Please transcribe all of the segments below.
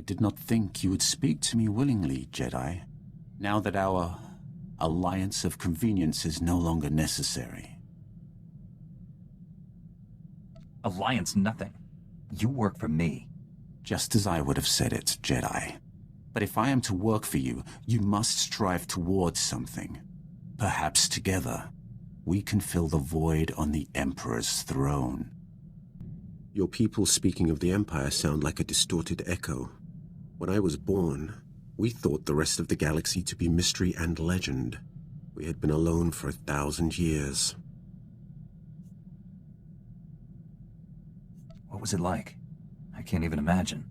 did not think you would speak to me willingly, Jedi. Now that our alliance of convenience is no longer necessary. Alliance nothing. You work for me. Just as I would have said it, Jedi. But if I am to work for you, you must strive towards something. Perhaps together, we can fill the void on the Emperor's throne. Your people speaking of the Empire sound like a distorted echo. When I was born, we thought the rest of the galaxy to be mystery and legend. We had been alone for 1,000 years. What was it like? I can't even imagine.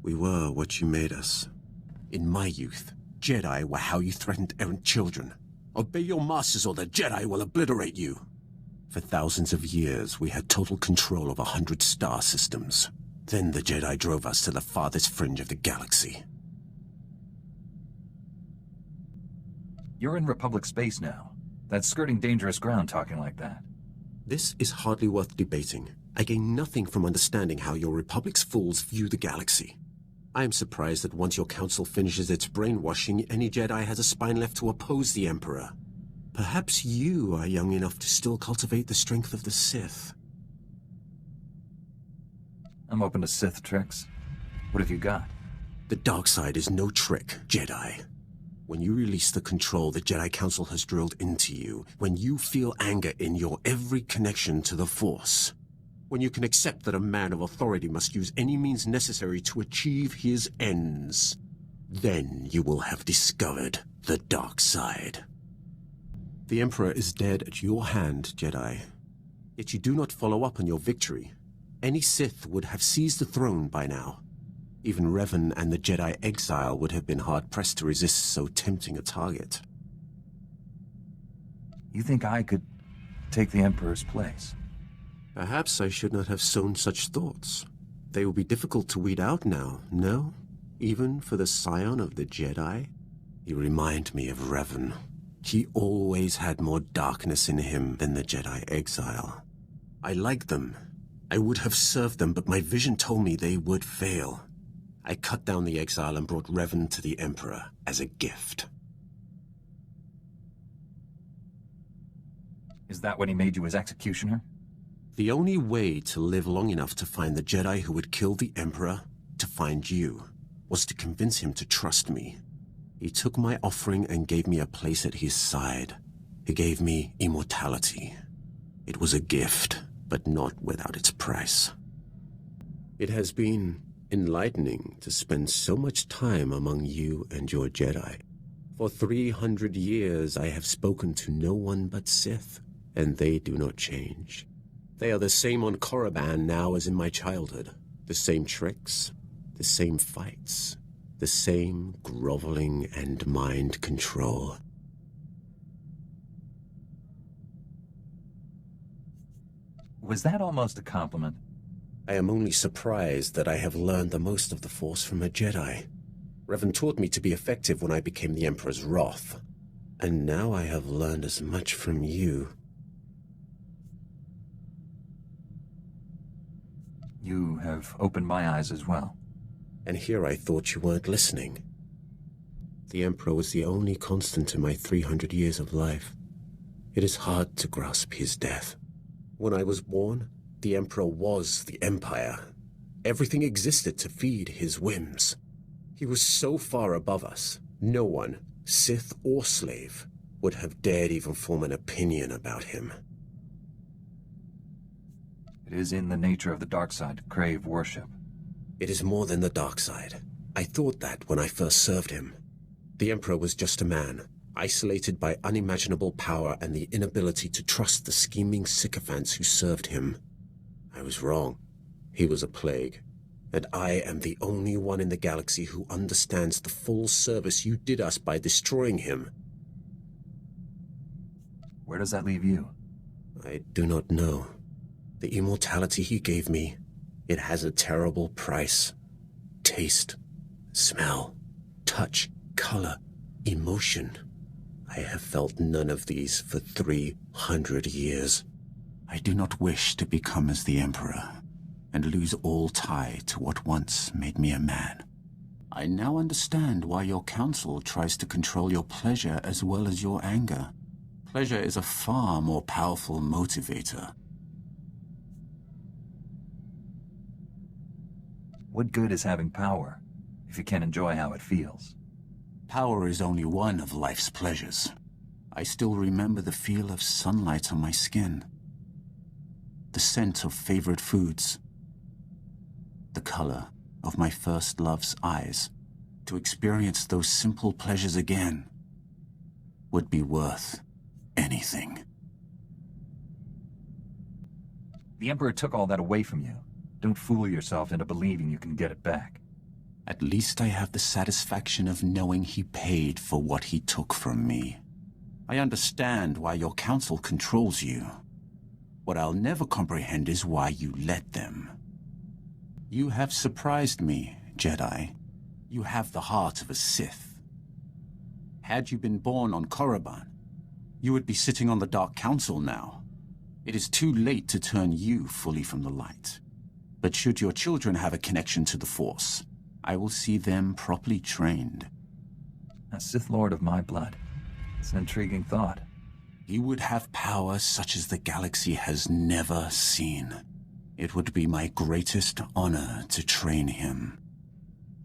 We were what you made us. In my youth, Jedi were how you threatened errant children. Obey your masters or the Jedi will obliterate you. For thousands of years, we had total control of 100 star systems. Then the Jedi drove us to the farthest fringe of the galaxy. You're in Republic space now. That's skirting dangerous ground talking like that. This is hardly worth debating. I gain nothing from understanding how your Republic's fools view the galaxy. I am surprised that once your council finishes its brainwashing, any Jedi has a spine left to oppose the Emperor. Perhaps you are young enough to still cultivate the strength of the Sith. I'm open to Sith tricks. What have you got? The dark side is no trick, Jedi. When you release the control the Jedi Council has drilled into you, when you feel anger in your every connection to the Force, when you can accept that a man of authority must use any means necessary to achieve his ends, then you will have discovered the dark side. The Emperor is dead at your hand, Jedi. Yet you do not follow up on your victory. Any Sith would have seized the throne by now. Even Revan and the Jedi Exile would have been hard-pressed to resist so tempting a target. You think I could take the Emperor's place? Perhaps I should not have sown such thoughts. They will be difficult to weed out now, no? Even for the scion of the Jedi? You remind me of Revan. He always had more darkness in him than the Jedi Exile. I liked them. I would have served them, but my vision told me they would fail. I cut down the Exile and brought Revan to the Emperor as a gift. Is that when he made you his executioner? The only way to live long enough to find the Jedi who would kill the Emperor, to find you, was to convince him to trust me. He took my offering and gave me a place at his side. He gave me immortality. It was a gift, but not without its price. It has been enlightening to spend so much time among you and your Jedi. For 300 years I have spoken to no one but Sith, and they do not change. They are the same on Korriban now as in my childhood. The same tricks, the same fights, the same groveling and mind control. Was that almost a compliment? I am only surprised that I have learned the most of the Force from a Jedi. Revan taught me to be effective when I became the Emperor's wrath. And now I have learned as much from you. You have opened my eyes as well. And here I thought you weren't listening. The Emperor was the only constant in my 300 years of life. It is hard to grasp his death. When I was born, the Emperor was the Empire. Everything existed to feed his whims. He was so far above us, no one, Sith or slave, would have dared even form an opinion about him. It is in the nature of the dark side to crave worship. It is more than the dark side. I thought that when I first served him. The Emperor was just a man, isolated by unimaginable power and the inability to trust the scheming sycophants who served him. I was wrong. He was a plague. And I am the only one in the galaxy who understands the full service you did us by destroying him. Where does that leave you? I do not know. The immortality he gave me, it has a terrible price. Taste, smell, touch, color, emotion. I have felt none of these for 300 years. I do not wish to become as the Emperor, and lose all tie to what once made me a man. I now understand why your council tries to control your pleasure as well as your anger. Pleasure is a far more powerful motivator. What good is having power if you can't enjoy how it feels? Power is only one of life's pleasures. I still remember the feel of sunlight on my skin, the scent of favorite foods, the color of my first love's eyes. To experience those simple pleasures again would be worth anything. The Emperor took all that away from you. Don't fool yourself into believing you can get it back. At least I have the satisfaction of knowing he paid for what he took from me. I understand why your council controls you. What I'll never comprehend is why you let them. You have surprised me, Jedi. You have the heart of a Sith. Had you been born on Korriban, you would be sitting on the Dark Council now. It is too late to turn you fully from the light. But should your children have a connection to the Force, I will see them properly trained. A Sith Lord of my blood. It's an intriguing thought. He would have power such as the galaxy has never seen. It would be my greatest honor to train him.